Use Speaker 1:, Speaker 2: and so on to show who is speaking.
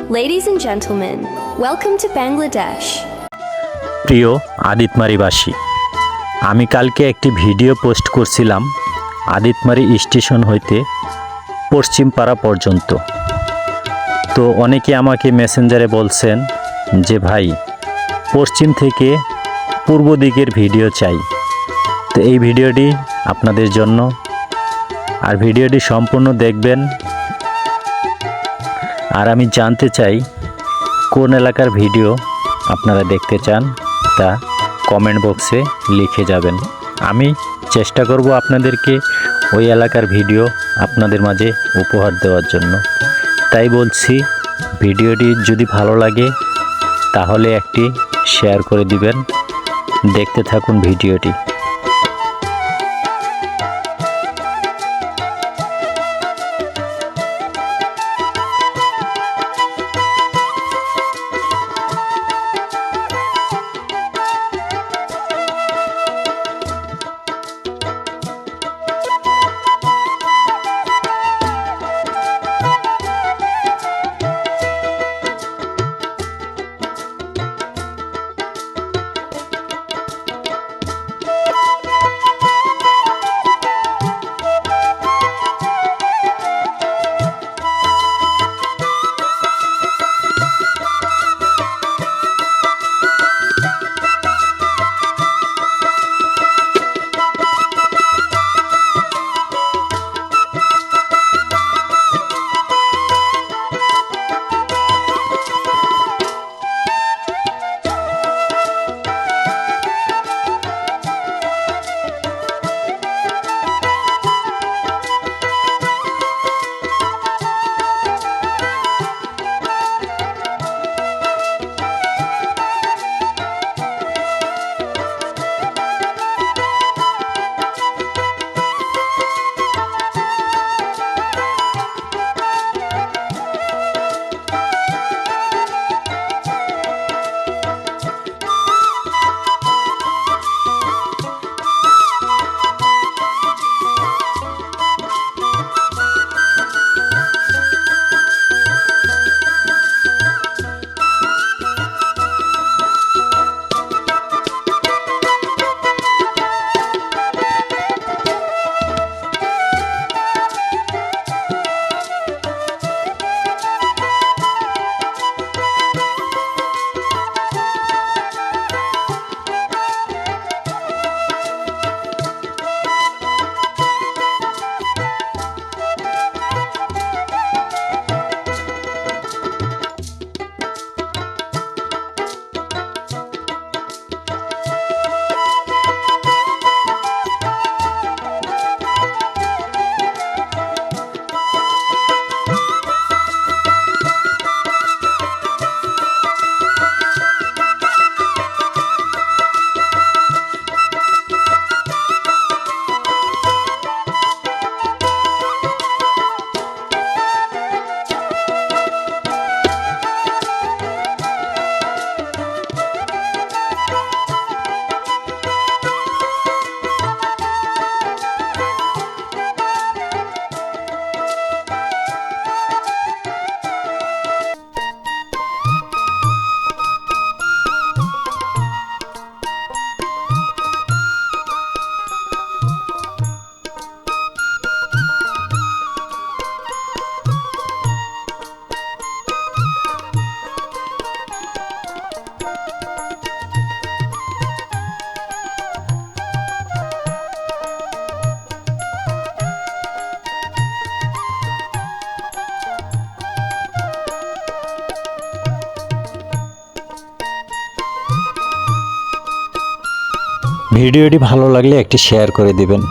Speaker 1: Ladies and gentlemen, welcome to Bangladesh.
Speaker 2: প্রিয় আদিতমারিবাসী, আমি কালকে একটি ভিডিও পোস্ট করছিলাম আদিতমারি স্টেশন হইতে পশ্চিমপাড়া পর্যন্ত। তো অনেকে আমাকে মেসেঞ্জারে বলছেন যে ভাই পশ্চিম থেকে পূর্ব দিকের ভিডিও চাই। তো এই ভিডিওটি আপনাদের জন্য, আর ভিডিওটি সম্পূর্ণ দেখবেন। আর আমি জানতে চাই কোন এলাকার ভিডিও আপনারা দেখতে চান, তা কমেন্ট বক্সে লিখে যাবেন। আমি চেষ্টা করব আপনাদেরকে ওই এলাকার ভিডিও আপনাদের মাঝে উপহার দেওয়ার জন্য। তাই বলছি, ভিডিওটি যদি ভালো লাগে তাহলে একটি শেয়ার করে দিবেন। দেখতে থাকুন ভিডিওটি। ভিডিওটি ভালো লাগলে একটি শেয়ার করে দিবেন।